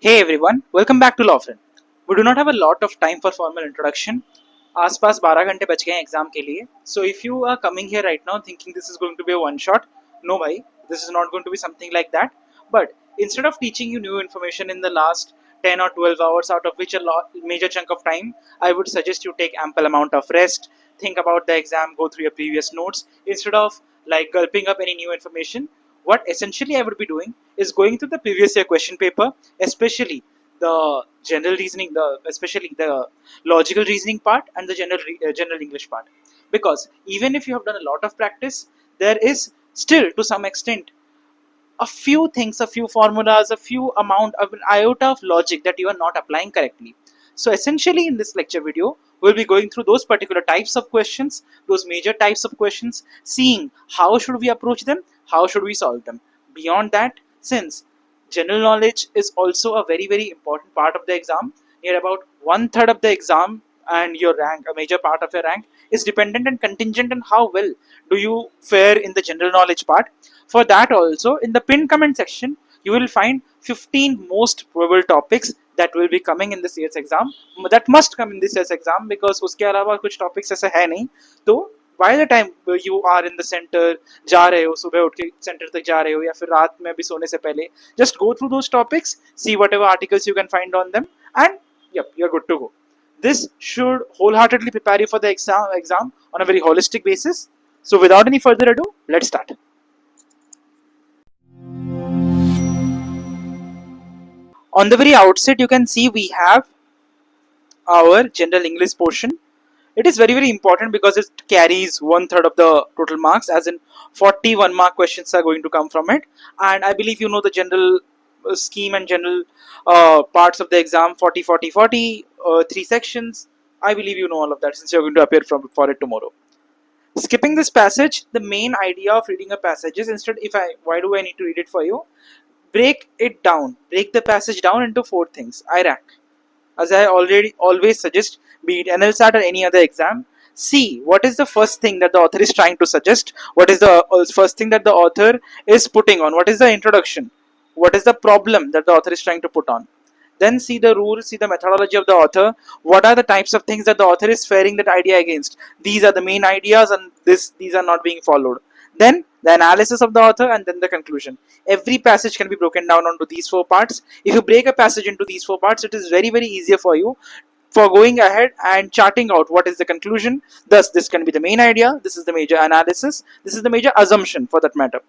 Hey everyone, welcome back to Lawfren. We do not have a lot of time for formal introduction. आसपास 12 घंटे बच गए हैं exam के लिए. So if you are coming here right now thinking this is going to be a one shot, no bhai, this is not going to be something like that. But instead of teaching you new information in the last 10 or 12 hours, out of which major chunk of time, I would suggest you take ample amount of rest, think about the exam, go through your previous notes instead of like gulping up any new information. What essentially I would be doing is going through the previous year question paper, especially the general reasoning, especially the logical reasoning part and the general English part. Because even if you have done a lot of practice, there is still to some extent a few things, a few formulas, a few amount of an iota of logic that you are not applying correctly. So essentially in this lecture video, we'll be going through those particular types of questions, those major types of questions, seeing how should we approach them, how should we solve them. Beyond that, since general knowledge is also a very important part of the exam, near about 1/3 of the exam and your rank, a major part of your rank, is dependent and contingent on how well do you fare in the general knowledge part. For that also, in the pinned comment section, you will find 15 most probable topics that will be coming in this year's exam, that must come in this year's exam, because उसके अलावा कुछ topics ऐसे है नहीं. तो by the time you are in the center, जा रहे हो, सुबह उठ के center तक जा रहे हो या फिर रात में भी सोने से पहले, just go through those topics, see whatever articles you can find on them, and yep, you're good to go. This should wholeheartedly prepare you for the exam on a very holistic basis. So without any further ado, let's start. On the very outset, you can see we have our general English portion. It is very important because it carries 1/3 of the total marks, as in 41 mark questions are going to come from it. And I believe you know the general scheme and general parts of the exam, 40 3 sections. I believe you know all of that since you're going to appear for it tomorrow. Skipping this passage, the main idea of reading a passage is, instead, why do I need to read it for you? Break the passage down into 4 things. I rank. As I always suggest, be it NLSAT or any other exam, see what is the first thing that the author is trying to suggest, what is the first thing that the author is putting on, what is the introduction, what is the problem that the author is trying to put on. Then see the rules, see the methodology of the author, what are the types of things that the author is fairing that idea against. These are the main ideas and these are not being followed. Then the analysis of the author, and then the conclusion. Every passage can be broken down onto these 4 parts. If you break a passage into these 4 parts, it is very easier for you for going ahead and charting out what is the conclusion. Thus, this can be the main idea, this is the major analysis, this is the major assumption for that matter.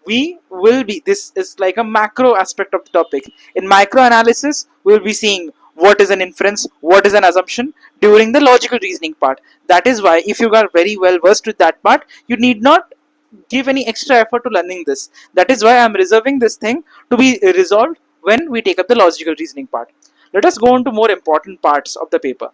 This is like a macro aspect of the topic. In micro analysis, we will be seeing what is an inference, what is an assumption during the logical reasoning part. That is why if you are very well versed with that part, you need not give any extra effort to learning this. That is why I am reserving this thing to be resolved when we take up the logical reasoning part. Let us go on to more important parts of the paper.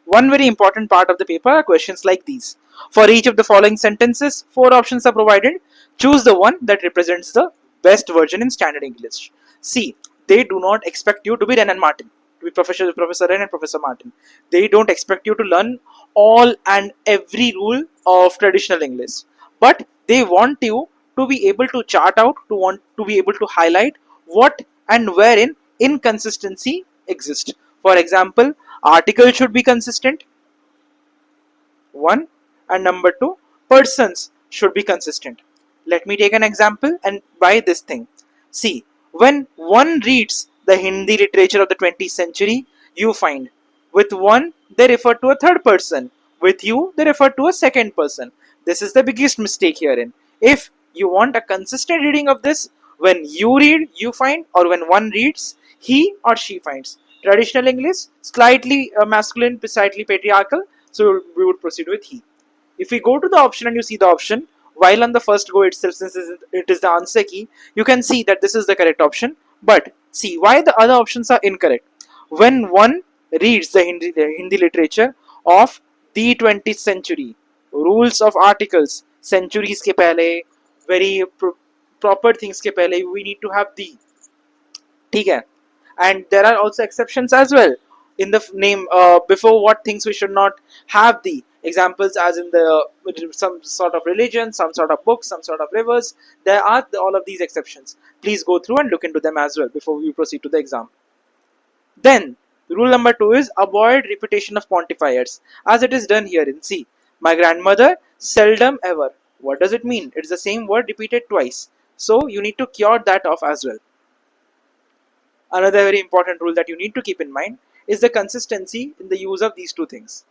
One very important part of the paper are questions like these. For each of the following sentences, 4 options are provided. Choose the one that represents the best version in standard English. See, they do not expect you to be Ren and Martin, to be Professor Ren and Professor Martin. They don't expect you to learn all and every rule of traditional English, but they want you to be able to chart out, to be able to highlight what and wherein inconsistency exists. For example, articles should be consistent, 1, and number 2, persons should be consistent. Let me take an example and by this thing. See, when one reads the Hindi literature of the 20th century, you find with one they refer to a third person, with you they refer to a second person. This is the biggest mistake herein. If you want a consistent reading of this, when you read, you find, or when one reads, he or she finds. Traditional English, slightly masculine, slightly patriarchal, so we would proceed with he. If we go to the option and you see the option, while on the first go itself, since it is the answer key, you can see that this is the correct option. But see why the other options are incorrect. When one reads the Hindi literature of the 20th century, rules of articles, centuries के पहले, very proper things के पहले, we need to have the. ठीक है? And there are also exceptions as well. In the name, before what things we should not have the. examples as in the some sort of religion, some sort of books, some sort of rivers. There are all of these exceptions. Please go through and look into them as well before we proceed to the exam. Then rule number 2 is avoid repetition of quantifiers, as it is done here in C. My grandmother seldom ever. What does it mean? It's the same word repeated twice. So you need to cure that off as well. Another very important rule that you need to keep in mind is the consistency in the use of these two things.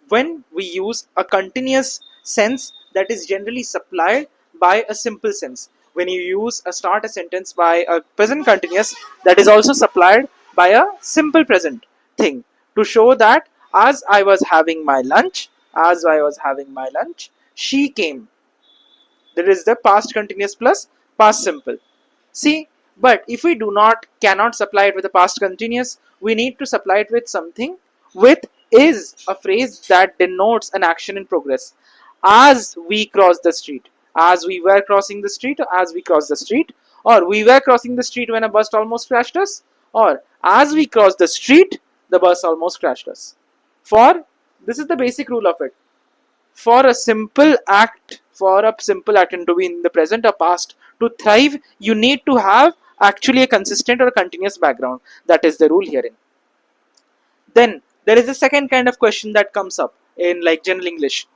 When we use a continuous sense that is generally supplied by a simple sense, when you use a start a sentence by a present continuous that is also supplied by a simple present thing to show that as I was having my lunch, she came. There is the past continuous plus past simple. See, but if we cannot supply it with the past continuous, we need to supply it with something with is a phrase that denotes an action in progress. As we cross the street, as we were crossing the street, or as we crossed the street, or we were crossing the street when a bus almost crashed us, or as we crossed the street, the bus almost crashed us. For this is the basic rule of it. For a simple act, and to be in the present or past, to thrive, you need to have actually a consistent or a continuous background. That is the rule herein. Then there is a second kind of question that comes up in like general English.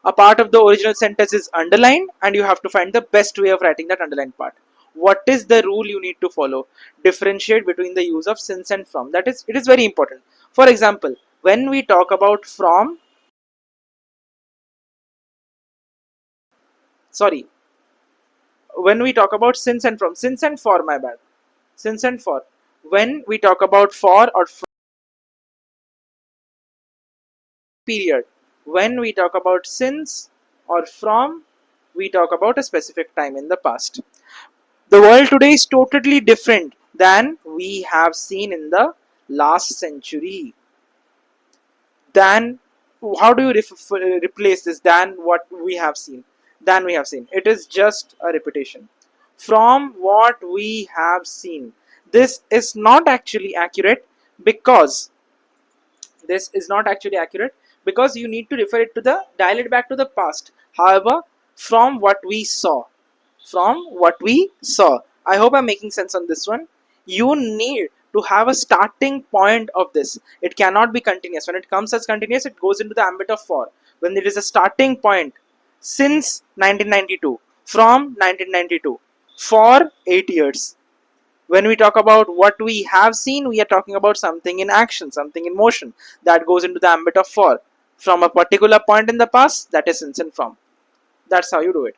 A part of the original sentence is underlined and you have to find the best way of writing that underlined part. What is the rule you need to follow? Differentiate between the use of since and from. It is very important. For example, when we talk about from, sorry, when we talk about since and from, since and for, my bad, since and for, when we talk about for or from, period, when we talk about since or from, we talk about a specific time in the past. The world today is totally different than we have seen in the last century. Than, how do you replace this than what we have seen? Than we have seen, it is just a repetition. From what we have seen, this is not actually accurate because you need to refer it to the dial it back to the past. However, from what we saw, I hope I'm making sense on this one. You need to have a starting point of this. It cannot be continuous. When it comes as continuous, it goes into the ambit of for. When there is a starting point, since 1992, from 1992, for 8 years. When we talk about what we have seen, we are talking about something in action, something in motion. That goes into the ambit of for. From a particular point in the past, that is since and from. That's how you do it.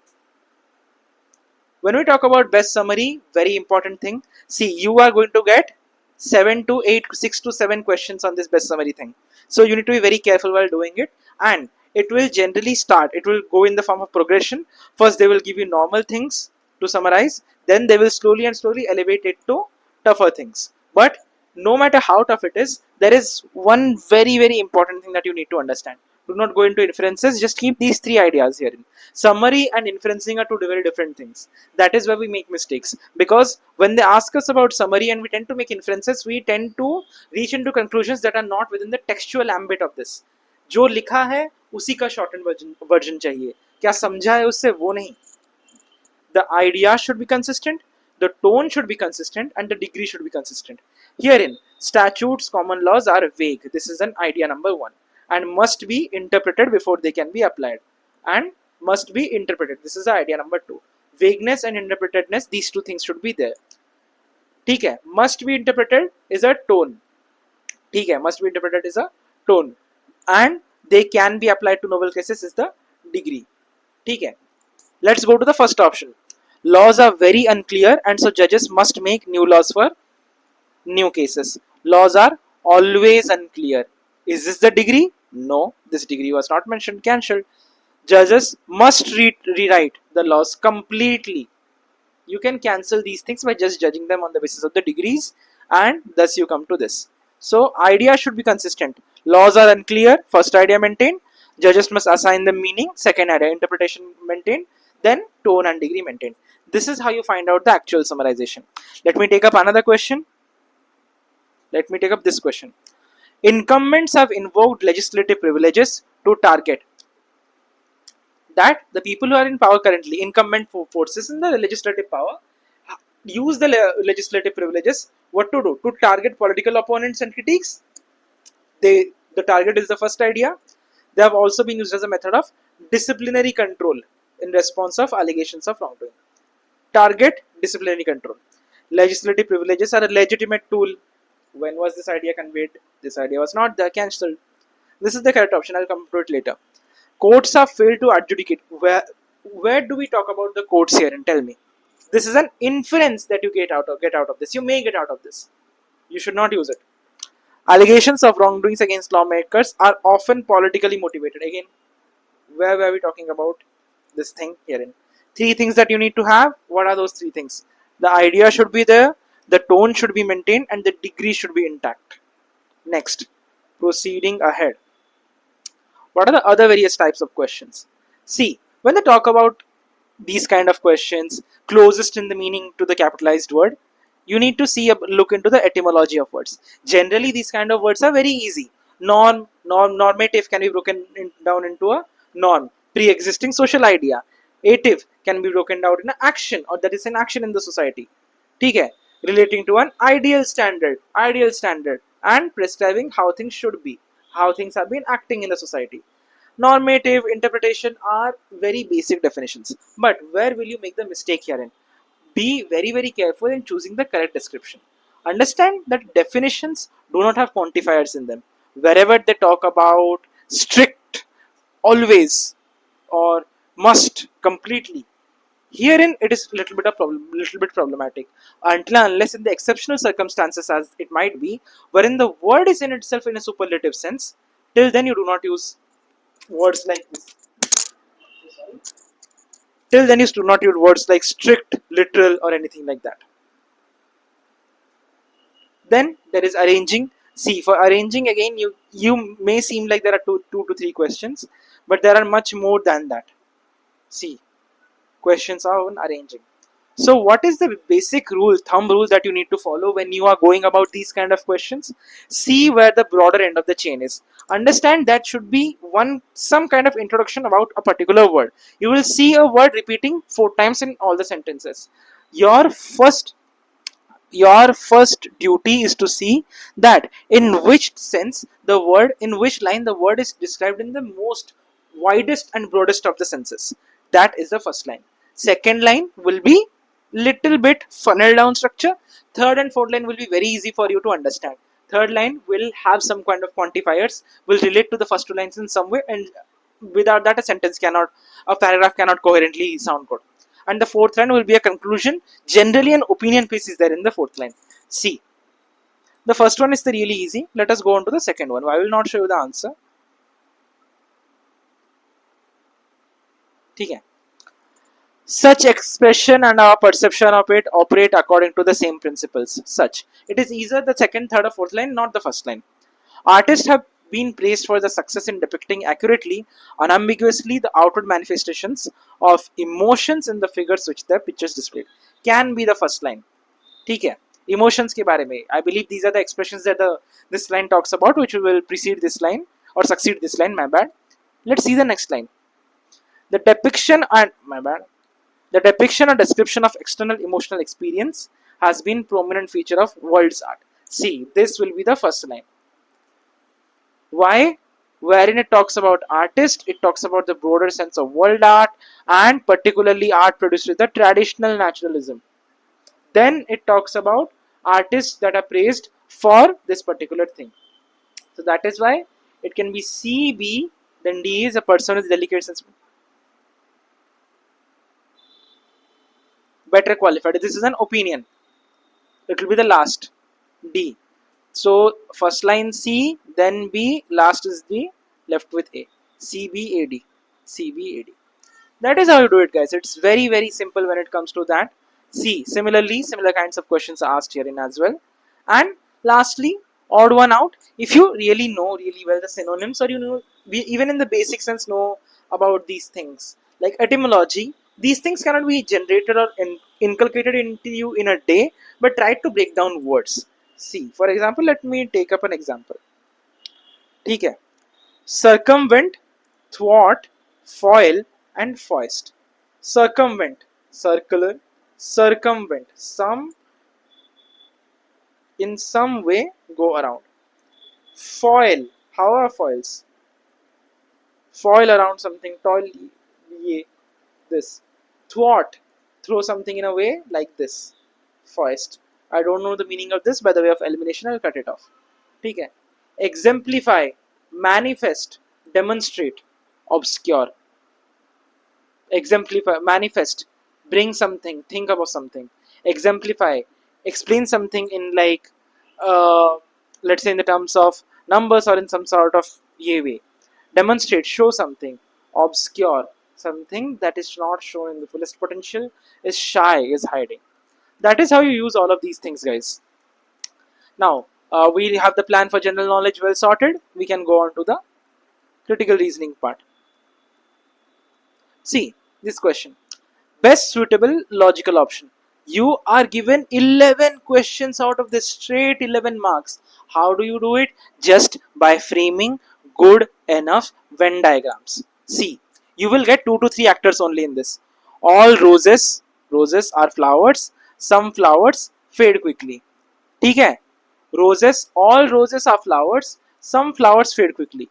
When we talk about best summary, very important thing. See, you are going to get 7 to 8, 6 to 7 questions on this best summary thing. So you need to be very careful while doing it. And it will generally start, it will go in the form of progression. First, they will give you normal things to summarize. Then they will slowly elevate it to tougher things. But no matter how tough it is, there is one very important thing that you need to understand. Do not go into inferences, just keep these 3 ideas here. Summary and inferencing are 2 very different things. That is where we make mistakes, because when they ask us about summary and we tend to make inferences, we tend to reach into conclusions that are not within the textual ambit of this. जो लिखा है उसी का shortened version चाहिए, क्या समझा है उससे वो नहीं. The idea should be consistent, the tone should be consistent, and the degree should be consistent. Herein, statutes, common laws are vague. This is an idea number 1, and must be interpreted before they can be applied. And must be interpreted. This is the idea number 2. Vagueness and interpretedness, these 2 things should be there. ठीक है, must be interpreted is a tone. ठीक है, must be interpreted is a tone, and they can be applied to novel cases is the degree. ठीक है. Let's go to the first option. Laws are very unclear, and so judges must make new laws for new cases. Laws are always unclear. Is this the degree? No, this degree was not mentioned. Cancelled. Judges must rewrite the laws completely. You can cancel these things by just judging them on the basis of the degrees, and thus you come to this. So idea should be consistent. Laws are unclear. First idea maintained. Judges must assign the meaning. Second idea, interpretation maintained. Then tone and degree maintained. This is how you find out the actual summarization. Let me take up another question. Let me take up this question. Incumbents have invoked legislative privileges to target that the people who are in power currently, incumbent forces in the legislative power, use the legislative privileges. What to do? To target political opponents and critiques. The target is the first idea. They have also been used as a method of disciplinary control in response of allegations of wrongdoing. Target, disciplinary control. Legislative privileges are a legitimate tool. When was this idea conveyed? This idea was not cancelled. This is the correct option. I'll come to it later. Courts have failed to adjudicate. Where do we talk about the courts here? And tell me. This is an inference that you get out of this. You may get out of this. You should not use it. Allegations of wrongdoings against lawmakers are often politically motivated. Again, where were we talking about this thing herein? Three things that you need to have. What are those three things? The idea should be there, the tone should be maintained, and the degree should be intact. Next, proceeding ahead. What are the other various types of questions? See, when they talk about these kind of questions, closest in the meaning to the capitalized word, you need to look into the etymology of words. Generally, these kind of words are very easy. Normative can be broken down into a norm, pre-existing social idea. Ative can be broken down in an action, or that is an action in the society. Okay, relating to an ideal standard, and prescribing how things should be, how things have been acting in the society. Normative, interpretation are very basic definitions. But where will you make the mistake herein? Be very, very careful in choosing the correct description. Understand that definitions do not have quantifiers in them. Wherever they talk about strict, always, or must, completely, herein it is little bit problematic. Until unless in the exceptional circumstances, as it might be, wherein the word is in itself in a superlative sense, till then you do not use words like this. Till then you do not use words like strict, literal, or anything like that. Then there is arranging. See, for arranging, again, you may seem like there are two to three questions, but there are much more than that. See, questions are on arranging. So what is the basic thumb rule that you need to follow when you are going about these kind of questions? See where the broader end of the chain is. Understand that should be some kind of introduction about a particular word. You will see a word repeating 4 times in all the sentences. Your first duty is to see that in which sense the word, in which line the word is described in the most widest and broadest of the senses. That is the first line. Second line will be little bit funnel down structure. Third and fourth line will be very easy for you to understand. Third line will have some kind of quantifiers, will relate to the first two lines in some way, and without that a paragraph cannot coherently sound good. And the fourth line will be a conclusion. Generally an opinion piece is there in the fourth line. See, the first one is the really easy. Let us go on to the second one. I will not show you the answer. Okay. Such expression and our perception of it operate according to the same principles. Such. It is either the second, third, or fourth line, not the first line. Artists have been praised for the success in depicting accurately, unambiguously, the outward manifestations of emotions in the figures which the pictures displayed. Can be the first line. ठीक है. Emotions के बारे में. I believe these are the expressions that this line talks about, which will precede this line or succeed this line. My bad. Let's see the next line. The depiction or description of external emotional experience has been prominent feature of world's art. See, this will be the first line. Why? Wherein it talks about artist, it talks about the broader sense of world art, and particularly art produced with the traditional naturalism. Then it talks about artists that are praised for this particular thing. So that is why it can be C, B, then D is a person with delicate sense. Better qualified. This is an opinion. It will be the last. D. So first line C, then B, last is D, left with A. C, B, A, D. C, B, A, D. That is how you do it, guys. It's very, very simple when it comes to that. C. Similarly, similar kinds of questions are asked herein as well. And lastly, odd one out. If you really know really well the synonyms, or you know, even in the basic sense know about these things like etymology, these things cannot be generated or inculcated into you in a day, but try to break down words. See, for example, let me take up an example. ठीक है. Circumvent thwart, foil, and foist. Circumvent, circular, circumvent, some in some way go around. Foil, how are foils? Foil around something, toil, ye, this. Thwart, throw something in a way like this. Foist. I don't know the meaning of this. By the way of elimination, I'll cut it off. Okay. Exemplify, manifest, demonstrate, obscure. Exemplify, manifest, bring something, think about something. Exemplify, explain something in like, uh, let's say in the terms of numbers or in some sort of way. Demonstrate, show something. Obscure, something that is not shown in the fullest potential, is shy, is hiding. That is how you use all of these things, guys. Now, we have the plan for general knowledge well sorted. We can go on to the critical reasoning part. See this question. Best suitable logical option. You are given 11 questions out of this, straight 11 marks. How do you do it? Just by framing good enough Venn diagrams. See, you will get 2 to 3 actors only in this. All roses, roses are flowers. Some flowers fade quickly. ठीक है? Roses, all roses are flowers. Some flowers fade quickly.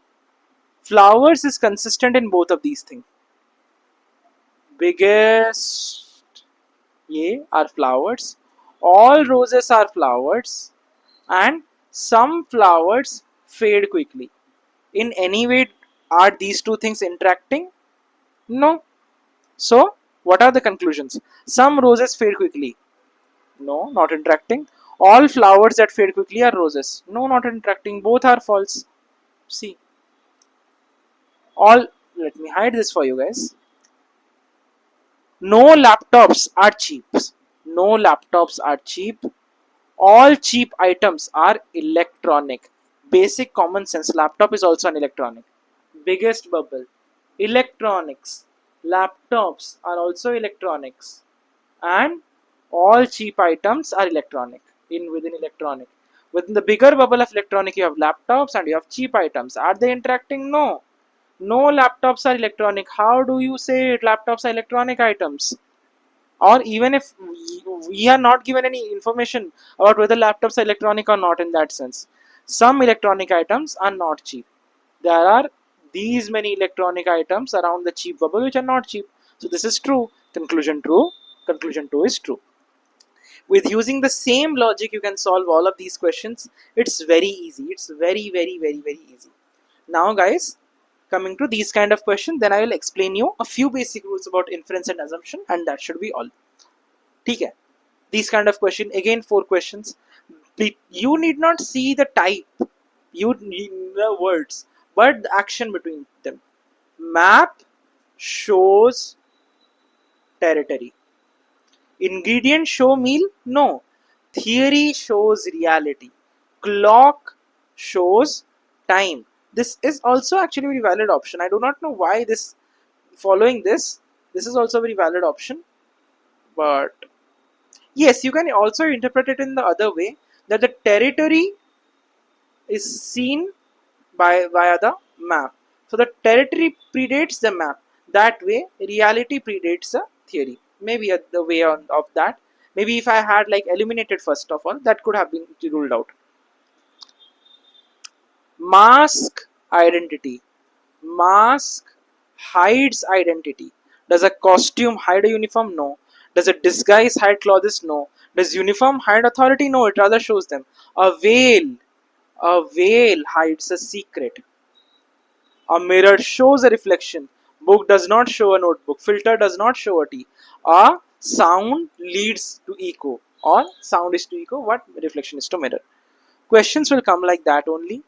Flowers is consistent in both of these things. Biggest ye are flowers. All roses are flowers, and some flowers fade quickly. In any way, are these two things interacting? No. So, what are the conclusions? Some roses fade quickly. No, not interacting. All flowers that fade quickly are roses. No, not interacting. Both are false. See. All, let me hide this for you guys. No laptops are cheap. No laptops are cheap. All cheap items are electronic. Basic common sense. Laptop is also an electronic. Biggest bubble. Electronics. Laptops are also electronics. And all cheap items are electronic. Within electronic. Within the bigger bubble of electronic, you have laptops and you have cheap items. Are they interacting? No. No laptops are electronic. How do you say it? Laptops are electronic items? Or even if we are not given any information about whether laptops are electronic or not in that sense. Some electronic items are not cheap. There are these many electronic items around the cheap bubble which are not cheap. So this is true. Conclusion true. Conclusion 2 is true. With using the same logic, you can solve all of these questions. It's very easy. It's very, very, very, very easy. Now, guys, coming to these kind of questions, then I will explain you a few basic rules about inference and assumption, and that should be all. Okay. These kind of question, again 4 questions. You need not see the type, you need the words, but the action between them. Map shows territory. Ingredient show meal? No. Theory shows reality. Clock shows time. This is also actually a very valid option. I do not know why this, following this is also a very valid option. But yes, you can also interpret it in the other way, that the territory is seen via the map. So the territory predates the map. That way, reality predates the theory. Maybe the way of that. Maybe if I had like eliminated first of all, that could have been ruled out. Mask identity. Mask hides identity. Does a costume hide a uniform? No. Does a disguise hide clothes? No. Does uniform hide authority? No, it rather shows them. A veil hides a secret. A mirror shows a reflection. Book does not show a notebook. Filter does not show a tea. A sound leads to echo. Or sound is to echo, what reflection is to mirror. Questions will come like that only.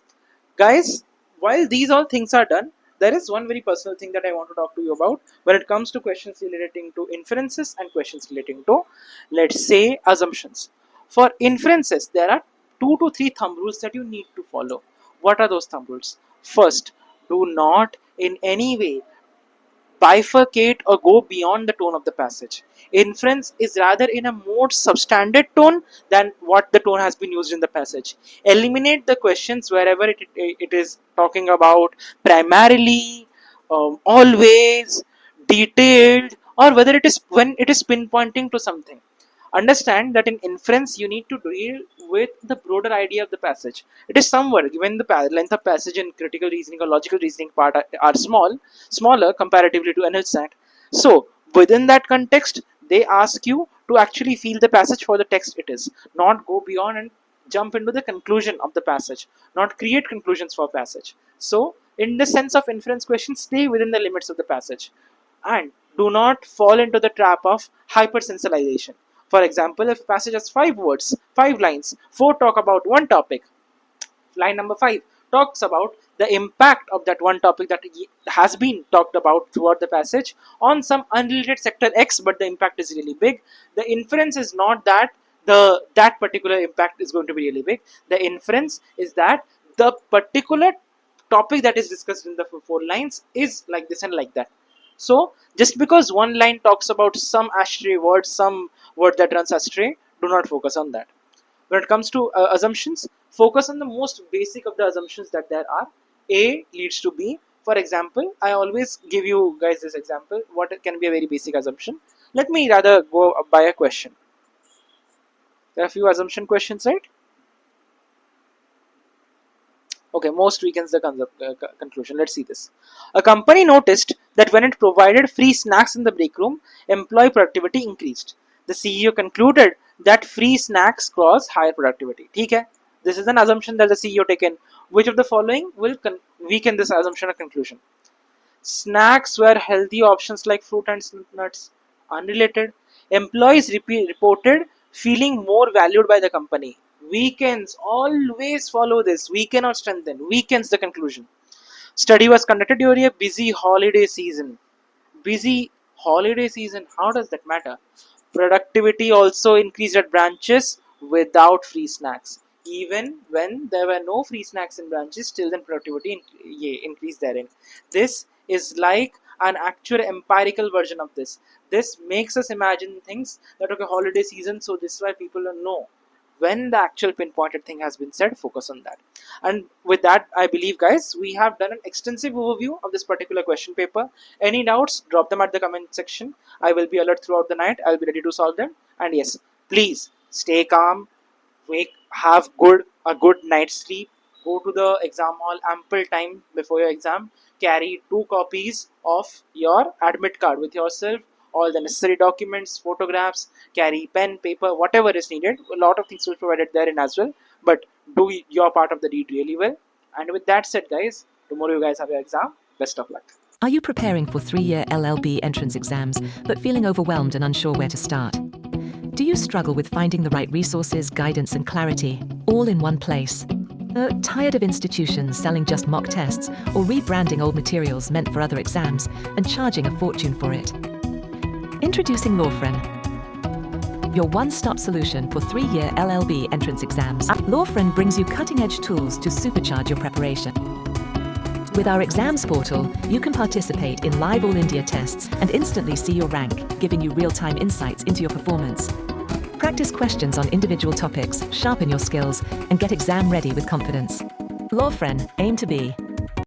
Guys, while these all things are done, there is one very personal thing that I want to talk to you about when it comes to questions relating to inferences and questions relating to, let's say, assumptions. For inferences, there are 2 to 3 thumb rules that you need to follow. What are those thumb rules? First, do not in any way bifurcate or go beyond the tone of the passage. Inference is rather in a more substandard tone than what the tone has been used in the passage. Eliminate the questions wherever it is talking about primarily always, detailed, or whether it is when it is pinpointing to something. Understand that in inference you need to deal with the broader idea of the passage. It is somewhere given the length of passage in critical reasoning or logical reasoning part are smaller comparatively to an LSAT. So within that context, they ask you to actually feel the passage for the text it is, not go beyond and jump into the conclusion of the passage, not create conclusions for passage. So in the sense of inference questions, stay within the limits of the passage and do not fall into the trap of hypersensitization. For example, if a passage has 5 words, 5 lines, 4 talk about one topic, line number 5 talks about the impact of that one topic that has been talked about throughout the passage on some unrelated sector X, but the impact is really big. The inference is not that that particular impact is going to be really big. The inference is that the particular topic that is discussed in the 4 lines is like this and like that. So just because one line talks about some astray word, some word that runs astray, do not focus on that. When it comes to assumptions, focus on the most basic of the assumptions that there are. A leads to B. For example, I always give you guys this example. What can be a very basic assumption? Let me rather go by a question. There are a few assumption questions, right? Okay, most weakens the conclusion. Let's see this. A company noticed that when it provided free snacks in the break room, employee productivity increased. The CEO concluded that free snacks cause higher productivity. Okay? This is an assumption that the CEO taken. Which of the following will weaken this assumption or conclusion? Snacks were healthy options like fruit and nuts. Unrelated. Employees reported feeling more valued by the company. Weakens, always follow this. Weaken or strengthen. Weakens the conclusion. Study was conducted during a busy holiday season. Busy holiday season, how does that matter? Productivity also increased at branches without free snacks. Even when there were no free snacks in branches, still then productivity increased therein. This is like an actual empirical version of this. This makes us imagine things that okay, holiday season, so this is why people don't know. When the actual pinpointed thing has been said, focus on that. And with that, I believe, guys, we have done an extensive overview of this particular question paper. Any doubts, drop them at the comment section. I will be alert throughout the night. I'll be ready to solve them. And yes, please stay calm, have a good night's sleep. Go to the exam hall ample time before your exam. Carry 2 copies of your admit card with yourself, all the necessary documents, photographs, carry pen, paper, whatever is needed. A lot of things will be provided therein as well, but do your part of the deed really well. And with that said, guys, tomorrow you guys have your exam. Best of luck. Are you preparing for 3-year LLB entrance exams but feeling overwhelmed and unsure where to start? Do you struggle with finding the right resources, guidance and clarity, all in one place? Tired of institutions selling just mock tests or rebranding old materials meant for other exams and charging a fortune for it? Introducing Lawfren, your one-stop solution for 3-year LLB entrance exams. Lawfren brings you cutting-edge tools to supercharge your preparation. With our exams portal, you can participate in live All India tests and instantly see your rank, giving you real-time insights into your performance. Practice questions on individual topics, sharpen your skills, and get exam ready with confidence. Lawfren, aim to be